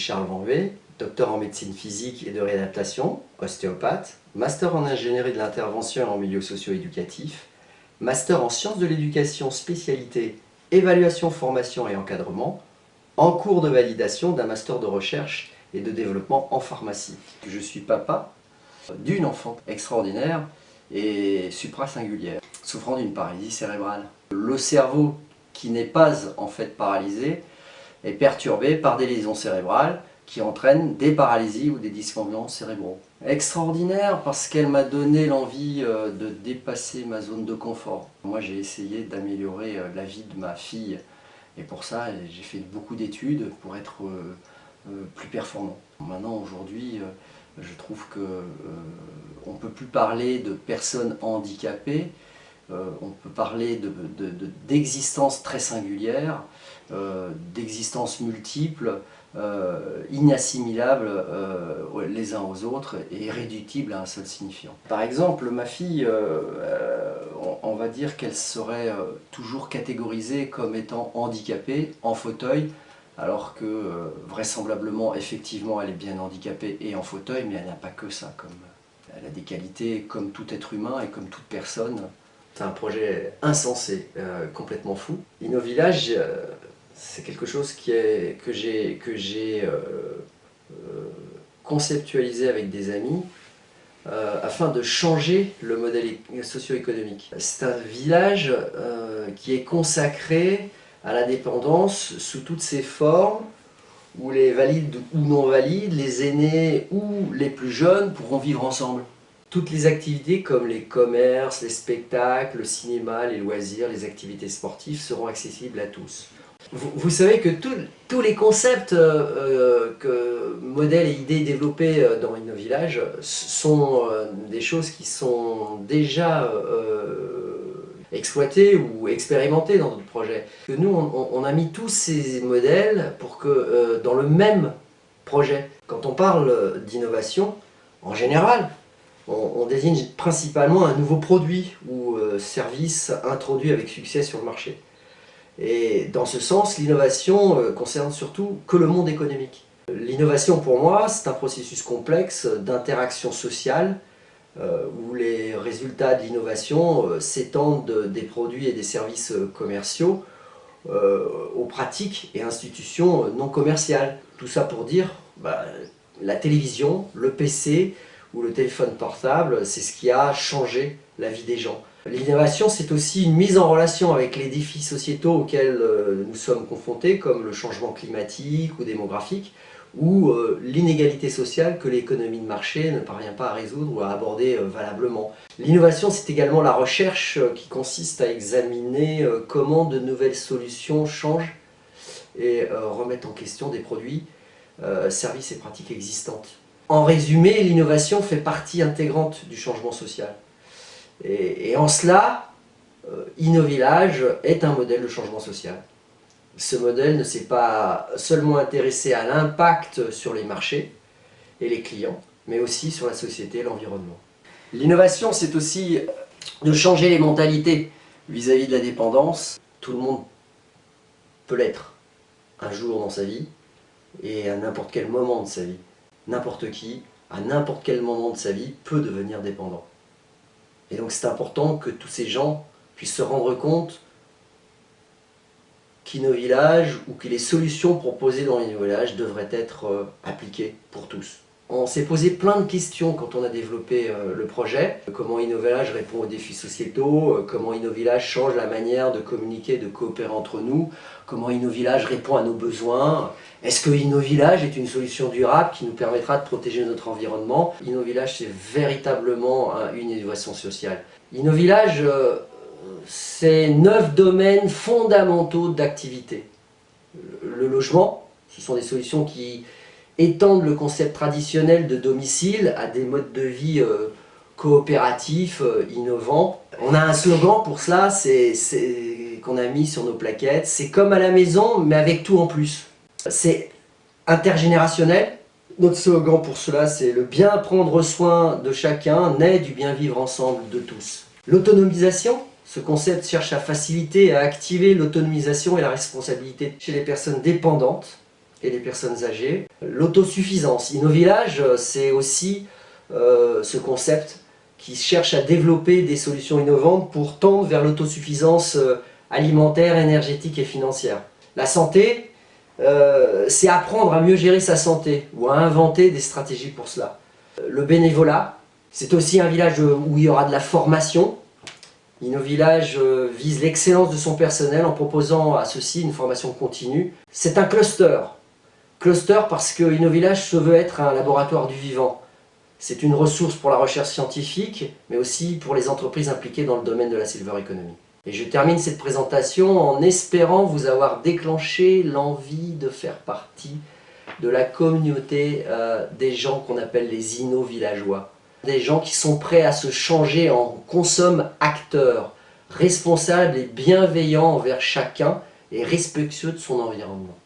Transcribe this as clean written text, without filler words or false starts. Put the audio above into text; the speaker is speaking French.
Charles Vanvé, docteur en médecine physique et de réadaptation, ostéopathe, master en ingénierie de l'intervention et en milieu socio-éducatif, master en sciences de l'éducation spécialité évaluation, formation et encadrement, en cours de validation d'un master de recherche et de développement en pharmacie. Je suis papa d'une enfant extraordinaire et suprasingulière, souffrant d'une paralysie cérébrale. Le cerveau, qui n'est pas en fait paralysé, est perturbé par des lésions cérébrales qui entraînent des paralysies ou des dysfonctionnements cérébraux. Extraordinaire parce qu'elle m'a donné l'envie de dépasser ma zone de confort. Moi j'ai essayé d'améliorer la vie de ma fille et pour ça j'ai fait beaucoup d'études pour être plus performant. Maintenant aujourd'hui je trouve qu'on ne peut plus parler de personnes handicapées, on peut parler d'existence très singulière, d'existence multiples, inassimilables les uns aux autres et irréductibles à un seul signifiant. Par exemple, ma fille, on va dire qu'elle serait toujours catégorisée comme étant handicapée en fauteuil, alors que vraisemblablement, effectivement, elle est bien handicapée et en fauteuil, mais elle n'a pas que ça. Elle a des qualités comme tout être humain et comme toute personne. C'est un projet insensé, complètement fou. Innovillage, c'est quelque chose que j'ai conceptualisé avec des amis afin de changer le modèle socio-économique. C'est un village qui est consacré à la dépendance sous toutes ses formes, où les valides ou non valides, les aînés ou les plus jeunes pourront vivre ensemble. Toutes les activités comme les commerces, les spectacles, le cinéma, les loisirs, les activités sportives seront accessibles à tous. Vous savez que tous les concepts, modèles et idées développés dans Innovillage sont des choses qui sont déjà exploitées ou expérimentées dans d'autres projets. Nous, on a mis tous ces modèles pour que dans le même projet. Quand on parle d'innovation, en général, on désigne principalement un nouveau produit ou service introduit avec succès sur le marché. Et dans ce sens, l'innovation concerne surtout que le monde économique. L'innovation pour moi, c'est un processus complexe d'interaction sociale où les résultats de l'innovation s'étendent des produits et des services commerciaux aux pratiques et institutions non commerciales. Tout ça pour dire la télévision, le PC ou le téléphone portable, c'est ce qui a changé la vie des gens. L'innovation, c'est aussi une mise en relation avec les défis sociétaux auxquels nous sommes confrontés, comme le changement climatique ou démographique, ou l'inégalité sociale que l'économie de marché ne parvient pas à résoudre ou à aborder valablement. L'innovation, c'est également la recherche qui consiste à examiner comment de nouvelles solutions changent et remettent en question des produits, services et pratiques existantes. En résumé, l'innovation fait partie intégrante du changement social. Et en cela, Innovillage est un modèle de changement social. Ce modèle ne s'est pas seulement intéressé à l'impact sur les marchés et les clients, mais aussi sur la société et l'environnement. L'innovation, c'est aussi de changer les mentalités vis-à-vis de la dépendance. Tout le monde peut l'être un jour dans sa vie et à n'importe quel moment de sa vie. N'importe qui, à n'importe quel moment de sa vie, peut devenir dépendant. Et donc c'est important que tous ces gens puissent se rendre compte qu'Innovillage ou que les solutions proposées dans Innovillage devraient être appliquées pour tous. On s'est posé plein de questions quand on a développé le projet. Comment Innovillage répond aux défis sociétaux, comment Innovillage change la manière de communiquer, de coopérer entre nous, comment Innovillage répond à nos besoins. Est-ce que Innovillage est une solution durable qui nous permettra de protéger notre environnement? Innovillage, c'est véritablement une innovation sociale. Innovillage, c'est 9 domaines fondamentaux d'activité. Le logement, ce sont des solutions qui étendent le concept traditionnel de domicile à des modes de vie coopératifs, innovants. On a un slogan pour cela, qu'on a mis sur nos plaquettes, c'est comme à la maison, mais avec tout en plus. C'est intergénérationnel. Notre slogan pour cela, c'est le bien prendre soin de chacun naît du bien vivre ensemble de tous. L'autonomisation, ce concept cherche à faciliter et à activer l'autonomisation et la responsabilité chez les personnes dépendantes et les personnes âgées. L'autosuffisance. InnoVillage, c'est aussi ce concept qui cherche à développer des solutions innovantes pour tendre vers l'autosuffisance alimentaire, énergétique et financière. La santé, c'est apprendre à mieux gérer sa santé ou à inventer des stratégies pour cela. Le bénévolat, c'est aussi un village où il y aura de la formation. InnoVillage vise l'excellence de son personnel en proposant à ceux-ci une formation continue. C'est un cluster. Cluster parce que InnoVillage se veut être un laboratoire du vivant. C'est une ressource pour la recherche scientifique, mais aussi pour les entreprises impliquées dans le domaine de la silver economy. Et je termine cette présentation en espérant vous avoir déclenché l'envie de faire partie de la communauté des gens qu'on appelle les inno-villageois. Des gens qui sont prêts à se changer en consomme-acteurs, responsables et bienveillants envers chacun et respectueux de son environnement.